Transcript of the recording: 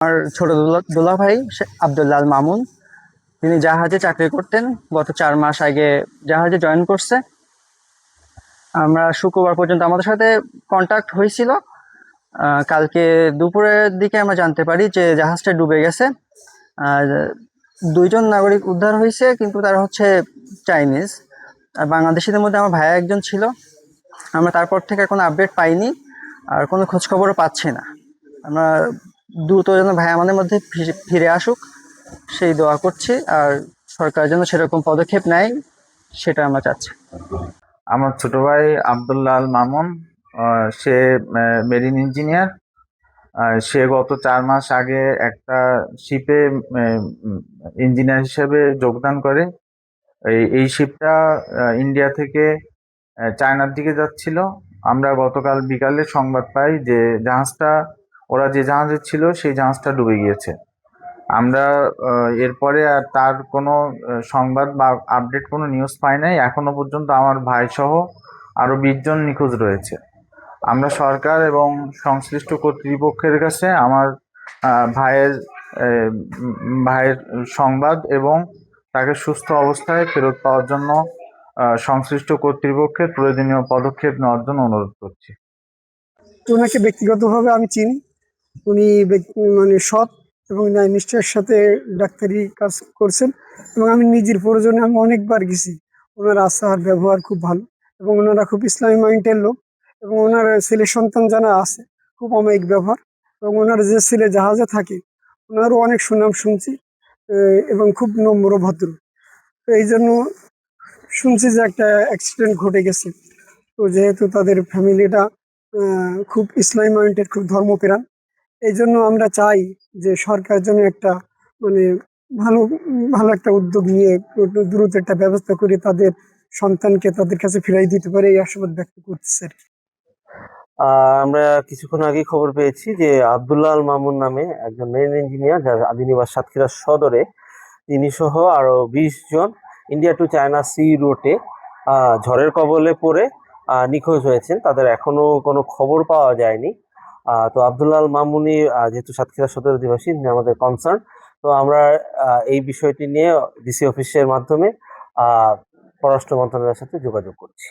আমার ছোট দোলা ভাই আব্দুল্লাহ আল মামুন, তিনি জাহাজে চাকরি করতেন। গত 4 মাস আগে জাহাজে জয়েন করছে। আমরা শুক্রবার পর্যন্ত আমাদের সাথে কন্টাক্ট হয়েছিল। কালকে দুপুরের দিকে আমরা জানতে পারি যে জাহাজটা ডুবে গেছে। আর 2জন নাগরিক উদ্ধার হয়েছে, কিন্তু তারা হচ্ছে চাইনিজ। আর বাংলাদেশিদের মধ্যে আমার ভাইয়া একজন ছিল। আমরা তারপর থেকে কোনো আপডেট পাইনি, আর কোনো খোঁজ খবরও পাচ্ছি না। আমরা দ্রুত যেন ভাই আমাদের মধ্যে ফিরে আসুক সেই দোয়া করছি, আর সরকার যেন সেরকম পদক্ষেপ নেয় সেটা আমরা চাচ্ছি। আমার ছোট ভাই আব্দুল্লাহ আল মামুন, সে মেরিন ইঞ্জিনিয়ার। সে গত 4 মাস আগে একটা শিপে ইঞ্জিনিয়ার হিসেবে যোগদান করে। এই শিপটা ইন্ডিয়া থেকে চায়নার দিকে যাচ্ছিল। আমরা গতকাল বিকালে সংবাদ পাই যে জাহাজটা, ওরা যে জাহাজে ছিল সেই জাহাজটা ডুবে গিয়েছে। আমরা এরপরে আর তার কোনো সংবাদ বা আপডেট, কোনো নিউজ পাই নাই এখনো পর্যন্ত। আমার ভাই সহ আরো 20 জন নিখোঁজ রয়েছে। আমরা সরকার এবং সংশ্লিষ্ট কর্তৃপক্ষের কাছে আমার ভাইয়ের ভাইয়ের সংবাদ এবং তাকে সুস্থ অবস্থায় ফেরত পাওয়ার জন্য সংশ্লিষ্ট কর্তৃপক্ষের প্রয়োজনীয় পদক্ষেপ নেওয়ার জন্য অনুরোধ করছি। ওনাকে ব্যক্তিগতভাবে আমি চিনি। উনি মানে সৎ এবং ন্যায় নিষ্ঠার সাথে ডাক্তারি কাজ করছেন, এবং আমি নিজের প্রয়োজনে আমি অনেকবার গেছি। ওনার আচার ব্যবহার খুব ভালো, এবং ওনারা খুব ইসলামী মাইন্ডের লোক, এবং ওনার ছেলে সন্তান যারা আছে খুব অমায়িক ব্যবহার। এবং ওনার যে ছেলে জাহাজে থাকে ওনারও অনেক সুনাম শুনছি, এবং খুব নম্র ভদ্র। তো এই জন্য শুনছি যে একটা অ্যাক্সিডেন্ট ঘটে গেছে। তো যেহেতু তাদের ফ্যামিলিটা খুব ইসলামী মাইন্ডের, খুব ধর্মপ্রাণ, এই জন্য আমরা চাই যে সরকার যেন একটা মানে ভালো ভালো একটা উদ্যোগ নিয়ে দ্রুত একটা ব্যবস্থা করে তাদের সন্তানকে তাদের কাছে ফিরাই দিতে পারে, এই আশাবাদ ব্যক্ত করতেছে আর কি। আমরা কিছুক্ষণ আগে খবর পেয়েছি যে আব্দুল্লাহ আল মামুন নামে একজন মেরিন ইঞ্জিনিয়ার, যার আদিনিবাস সাতক্ষীরা সদরে, তিনি সহ আরো 20 জন ইন্ডিয়া টু চায়না সি রুটে ঝড়ের কবলে পড়ে নিখোঁজ হয়েছেন। তাদের এখনো কোনো খবর পাওয়া যায়নি। তো আব্দুল্লাহ আল মামুনি যেহেতু সাতক্ষীরা সদর অধিবাসী, তিনি আমাদের কনসার্ন। তো আমরা এই বিষয়টি নিয়ে ডিসি অফিসের মাধ্যমে পররাষ্ট্র মন্ত্রণালয়ের সাথে যোগাযোগ করছি।